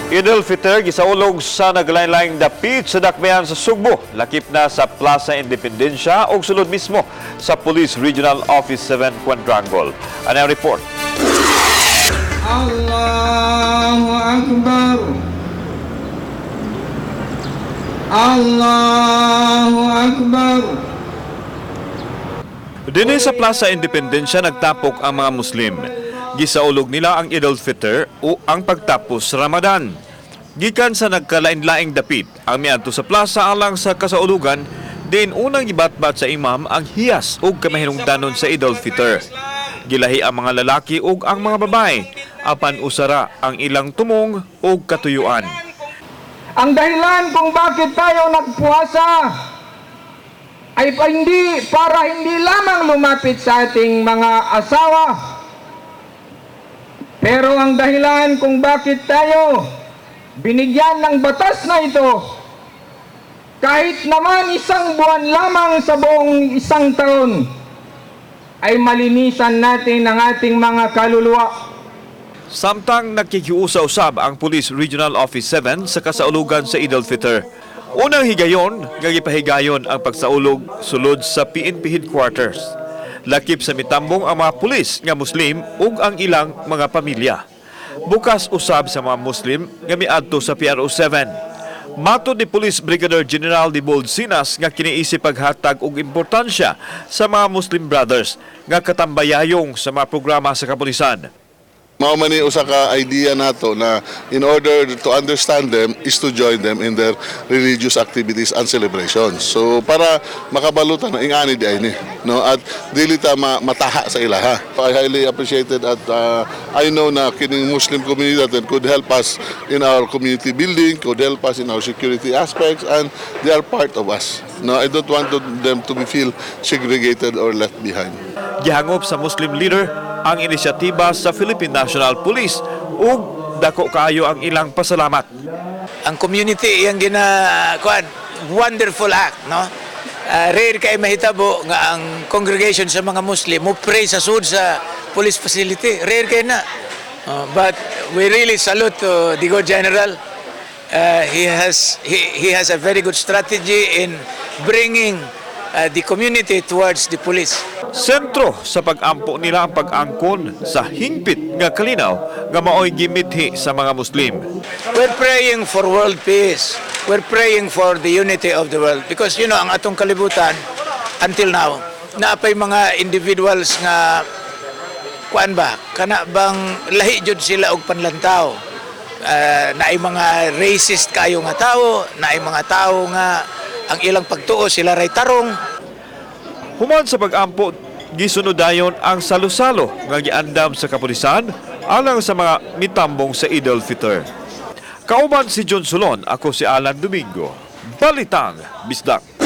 Idul Fitr gisaulog sa naglain-laing dapit sa dakbayan sa Sugbo, lakip na sa Plaza Independencia o sulod mismo sa Police Regional Office 7 Quadrangle. Ano ang report? Allahu Akbar. Allahu Akbar. Dinhi sa Plaza Independencia nagtapok ang mga Muslim. Gisaulog nila ang Idul Fitr o ang pagtapos sa Ramadan. Gikan sa nagkalain-laing dapit ang miadto sa plaza alang sa kasaulugan, din unang gibatbat sa imam ang hiyas o kamahinungdanon sa Idul Fitr. Gilahi ang mga lalaki o ang mga babae, apan usara ang ilang tumong o katuyuan. Ang dahilan kung bakit tayo nagpuasa ay para hindi lamang lumapit sa ating mga asawa, pero ang dahilan kung bakit tayo binigyan ng batas na ito, kahit naman isang buwan lamang sa buong isang taon, ay malinisan natin ang ating mga kaluluwa. Samtang nakikiusa-usab ang Police Regional Office 7 sa kasaulugan sa Idul Fitr. Unang higayon, gagipahigayon ang pagsaulog sulod sa PNP Headquarters. Lakip sa mitambong ang mga pulis nga Muslim ug ang ilang mga pamilya. Bukas usab sa mga Muslim nga miadto sa PRO 7. Matod ni Police Brigadier General Dibold Sinas nga kiniisip paghatag og importansya sa mga Muslim brothers nga katambayayong sa mga programa sa kapulisan. Mao man ni usa ka idea nato na in order to understand them is to join them in their religious activities and celebrations. So para makabalutan ang ingani di ay ni, no, at dili ta mataha sa ilaha. I highly appreciated at I know na kining Muslim community that could help us in our community building, could help us in our security aspects, and they are part of us. No, I don't want them to feel segregated or left behind. Gihangop sa Muslim leader ang inisyatiba sa Philippine National Police ug dako kaayo ang ilang pasalamat. Ang community yang wonderful act, no? Rare kay mahitabo nga ang congregation sa mga Muslim mo pray sa sud sa police facility. Rare kay na. But we really salute to the good general. He has a very good strategy in bringing the community towards the police. Sentro sa pag-ampo nila ang pag-angkon sa hingpit nga kalinaw nga maoy gimithi sa mga Muslim. We're praying for world peace. We're praying for the unity of the world because ang atong kalibutan until now naapay mga individuals nga kana bang lahi jud sila og panlantaw. Naay mga racist kayo nga tao, naay mga tao nga ang ilang pagtuo sila ray tarong. Human sa pag-ampo, gisunodayon ang salo-salo nga giandam sa kapulisan alang sa mga mitambong sa Idul Fitr. Kauban si John Solon, ako si Alan Domingo. Balitang Bisdak.